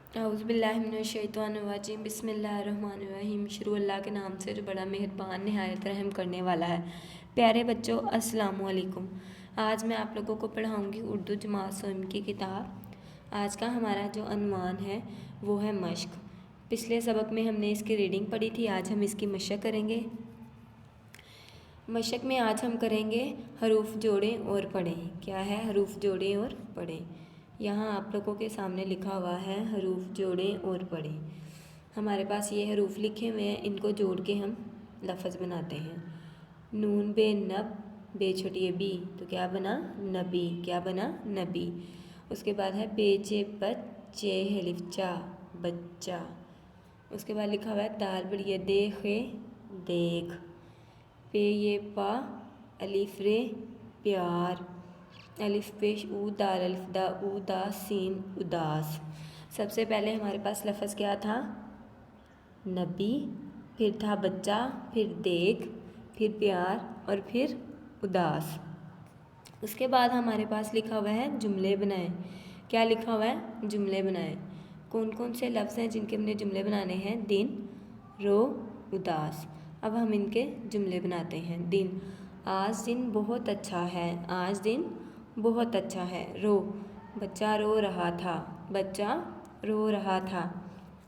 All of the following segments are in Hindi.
औज़ुबिल्लाहिमिनश्शैतानिर्रजीम बिस्मिल्लाहिर्रहमानिर्रहीम। शुरू अल्लाह के नाम से जो बड़ा मेहरबान निहायत रहम करने वाला है। प्यारे बच्चों, अस्सलाम वालेकुम। आज मैं आप लोगों को पढ़ाऊँगी उर्दू जमात सोम की किताब। आज का हमारा जो अनवान है वो है मश्क। पिछले सबक में हमने इसकी रीडिंग पढ़ी थी, आज हम इसकी मशक करेंगे। मशक में आज हम करेंगे हरूफ जोड़ें और पढ़ें। क्या है? हरूफ जोड़ें और पढ़ें। यहाँ आप लोगों के सामने लिखा हुआ है हरूफ जोड़ें और पढ़ें। हमारे पास ये हरूफ लिखे हुए हैं, इनको जोड़ के हम लफ्ज़ बनाते हैं। नून बे नब, बे छोटी बी, तो क्या बना? नबी। क्या बना? नबी। उसके बाद है बेचे बच्चे हलिफ चा, बच्चा। उसके बाद लिखा हुआ है दाल बड़ी देखे, देख। पे ये पा, अलिफ रे, प्यार। अलिफ पेश ऊ, दाल अलिफ दा, ऊ दा सीन, उदास। सबसे पहले हमारे पास लफ्ज़ क्या था? नबी, फिर था बच्चा, फिर देख, फिर प्यार और फिर उदास। उसके बाद हमारे पास लिखा हुआ है जुमले बनाएं। क्या लिखा हुआ है? जुमले बनाएं। कौन कौन से लफ्ज़ हैं जिनके हमने जुमले बनाने हैं? दिन, रो, उदास। अब हम इनके जुमले बनाते हैं। दिन, आज दिन बहुत अच्छा है, आज दिन बहुत अच्छा है। रो, बच्चा रो रहा था, बच्चा रो रहा था।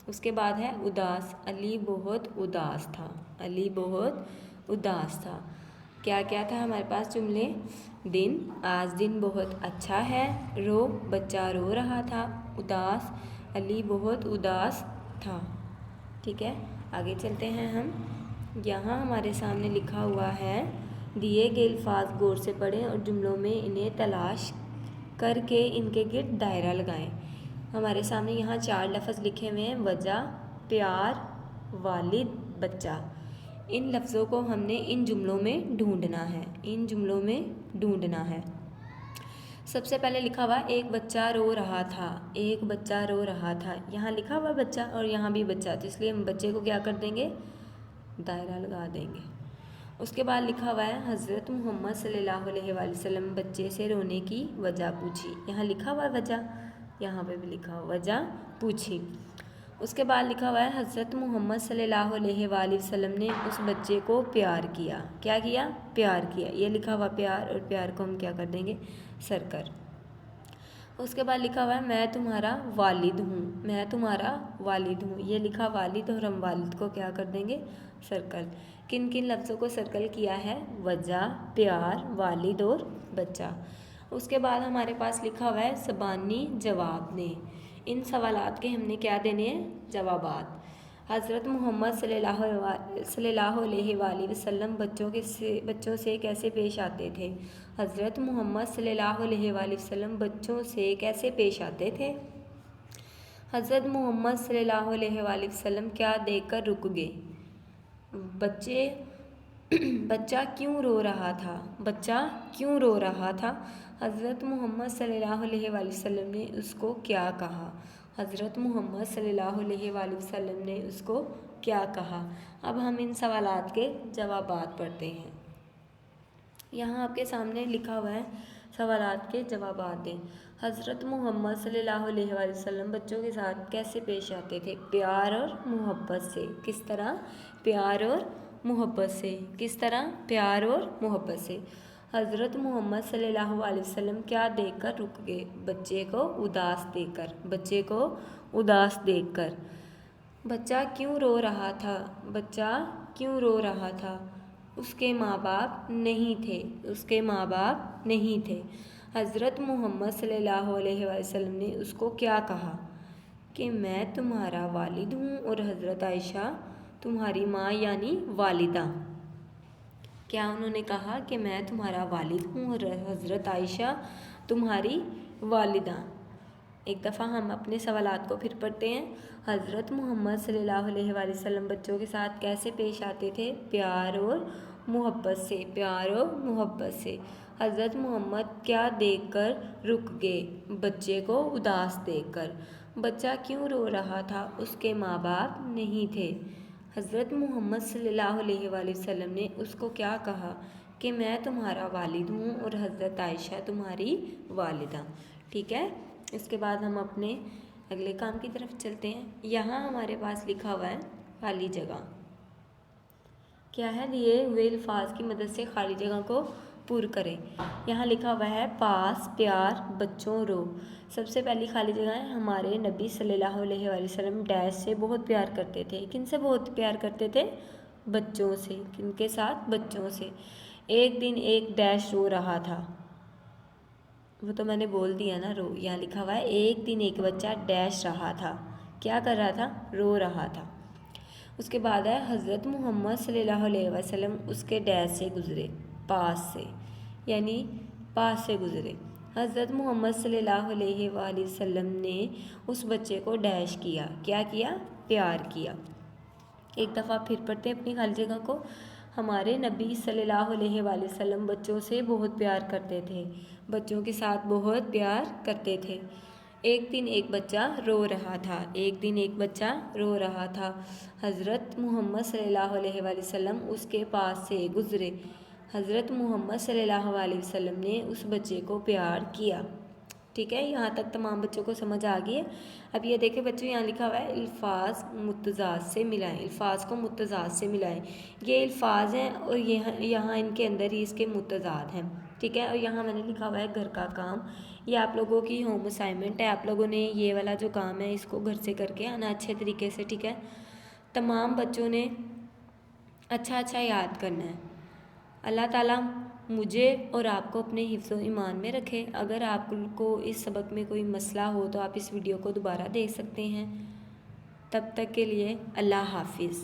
उसके बाद है उदास, अली बहुत उदास था, अली बहुत उदास था। क्या क्या था हमारे पास जुमले? दिन, आज दिन बहुत अच्छा है। रो, बच्चा रो रहा था। उदास, अली बहुत उदास था। ठीक है, आगे चलते हैं हम। यहाँ हमारे सामने लिखा हुआ है दिए गए अल्फाज गौर से पढ़ें और जुमलों में इन्हें तलाश करके इनके गिर्द दायरा लगाएं। हमारे सामने यहाँ 4 लफ्ज़ लिखे हुए हैं, वजह, प्यार, वालिद, बच्चा। इन लफ्ज़ों को हमने इन जुमलों में ढूंढना है, इन जुमलों में ढूंढना है। सबसे पहले लिखा हुआ एक बच्चा रो रहा था, एक बच्चा रो रहा था। यहाँ लिखा हुआ बच्चा और यहाँ भी बच्चा, तो इसलिए हम बच्चे को क्या कर देंगे? दायरा लगा देंगे। उसके बाद लिखा हुआ है हज़रत मोहम्मद सल्लल्लाहु अलैहि वसल्लम बच्चे से रोने की वजह पूछी। यहाँ लिखा हुआ है वजह, यहाँ पे भी लिखा हुआ वजह पूछी। उसके बाद लिखा हुआ है हज़रत मोहम्मद सल्लल्लाहु अलैहि वसल्लम ने उस बच्चे को प्यार किया। क्या किया? प्यार किया। ये लिखा हुआ प्यार, और प्यार को हम क्या कर देंगे? सर्कल। उसके बाद लिखा हुआ है मैं तुम्हारा वालिद हूँ, मैं तुम्हारा वालिद हूँ। ये लिखा वालिद और हम वालिद को क्या कर देंगे? सर्कल। किन किन लफ्ज़ों को सर्कल किया है? वजह, प्यार, वालिद और बच्चा। उसके बाद हमारे पास लिखा हुआ है ज़बानी जवाब दें। इन सवालात के हमने क्या देने हैं? जवाबात। हज़रत मोहम्मद सल्लल्लाहु अलैहि वसल्लम बच्चों से कैसे पेश आते थे? हज़रत मोहम्मद सल्लल्लाहु अलैहि वसल्लम बच्चों से कैसे पेश आते थे? हज़रत मोहम्मद सल्लल्लाहु अलैहि वसल्लम क्या देखकर रुक गए? बच्चा क्यों रो रहा था? बच्चा क्यों रो रहा था? हज़रत मोहम्मद सल्लल्लाहु अलैहि वसल्लम ने उसको क्या कहा? हज़रत मोहम्मद सल्लल्लाहु अलैहि वसल्लम ने उसको क्या कहा? अब हम इन सवालात के जवाबात पढ़ते हैं। यहाँ आपके सामने लिखा हुआ है सवालात के जवाबात दें। हज़रत मोहम्मद सल्लल्लाहु अलैहि वसल्लम बच्चों के साथ कैसे पेश आते थे? प्यार और मोहब्बत से। किस तरह? प्यार और मोहब्बत से। किस तरह? प्यार और मोहब्बत से। हज़रत मोहम्मद सल्लल्लाहु अलैहि वसल्लम क्या देखकर रुक गए? बच्चे को उदास देखकर, बच्चे को उदास देखकर। बच्चा क्यों रो रहा था? बच्चा क्यों रो रहा था? उसके माँ बाप नहीं थे, उसके माँ बाप नहीं थे। हज़रत मोहम्मद सल्लल्लाहु अलैहि वसल्लम ने उसको क्या कहा? कि मैं तुम्हारा वालिद हूँ और हज़रत आयशा तुम्हारी माँ यानी वालिदा। क्या उन्होंने कहा? कि मैं तुम्हारा वालिद हूँ और हज़रत आयशा तुम्हारी वालिदा। एक दफ़ा हम अपने सवालात को फिर पढ़ते हैं। हज़रत मोहम्मद सल्लल्लाहु अलैहि वसल्लम बच्चों के साथ कैसे पेश आते थे? प्यार और मोहब्बत से, प्यार और मोहब्बत से। हज़रत मोहम्मद क्या देखकर रुक गए? बच्चे को उदास देखकर। बच्चा क्यों रो रहा था? उसके माँ बाप नहीं थे। हज़रत मोहम्मद सल्लल्लाहु अलैहि वसल्लम ने उसको क्या कहा? कि मैं तुम्हारा वालिद हूँ और हज़रत आयशा तुम्हारी वालिदा। ठीक है, इसके बाद हम अपने अगले काम की तरफ चलते हैं। यहाँ हमारे पास लिखा हुआ है खाली जगह। क्या है, दिए हुए अल्फाज की मदद से खाली जगह को पूर्ण करें। यहाँ लिखा हुआ है पास, प्यार, बच्चों, रो। सबसे पहली खाली जगह है, हमारे नबी सल्लल्लाहु अलैहि वसल्लम डैश से बहुत प्यार करते थे। किन से बहुत प्यार करते थे? बच्चों से। किनके साथ? बच्चों से। एक दिन एक डैश रो रहा था, वो तो मैंने बोल दिया ना, रो। यहाँ लिखा हुआ है एक दिन एक बच्चा डैश रहा था। क्या कर रहा था? रो रहा था। उसके बाद है हज़रत मोहम्मद सल्लल्लाहु अलैहि वसल्लम उसके डैश से गुज़रे, पास से, यानी पास से गुज़रे। हज़रत मोहम्मद सल्लल्लाहु अलैहि वसल्लम ने उस बच्चे को डैश किया। क्या किया? प्यार किया। एक दफ़ा फिर पढ़ते अपनी खाली जगह को। हमारे नबी सल्लल्लाहु अलैहि वसल्लम बच्चों से बहुत प्यार करते थे, बच्चों के साथ बहुत प्यार करते थे। एक दिन एक बच्चा रो रहा था। एक दिन एक बच्चा रो रहा था। हज़रत मोहम्मद सल्लल्लाहु अलैहि वसल्लम उसके पास से गुज़रे। हज़रत मोहम्मद सल्लल्लाहु अलैहि वसल्लम ने उस बच्चे को प्यार किया। ठीक है, यहाँ तक तमाम बच्चों को समझ आ गई है। अब ये देखें बच्चों, यहाँ लिखा हुआ है अल्फाज मुतज़ाद से मिलाएं। अल्फाज को मुतज़ाद से मिलाएं। ये अल्फाज हैं और यहाँ इनके अंदर ही इसके मुतज़ाद हैं। ठीक है, और यहाँ मैंने लिखा हुआ है घर का काम। ये आप लोगों की होम असाइनमेंट है। आप लोगों ने ये वाला जो काम है इसको घर से करके आना अच्छे तरीके से। ठीक है, तमाम बच्चों ने अच्छा अच्छा याद करना है। अल्लाह ताला मुझे और आपको अपने हिफ्ज़ व ईमान में रखे। अगर आपको इस सबक में कोई मसला हो तो आप इस वीडियो को दोबारा देख सकते हैं। तब तक के लिए अल्लाह हाफिज़।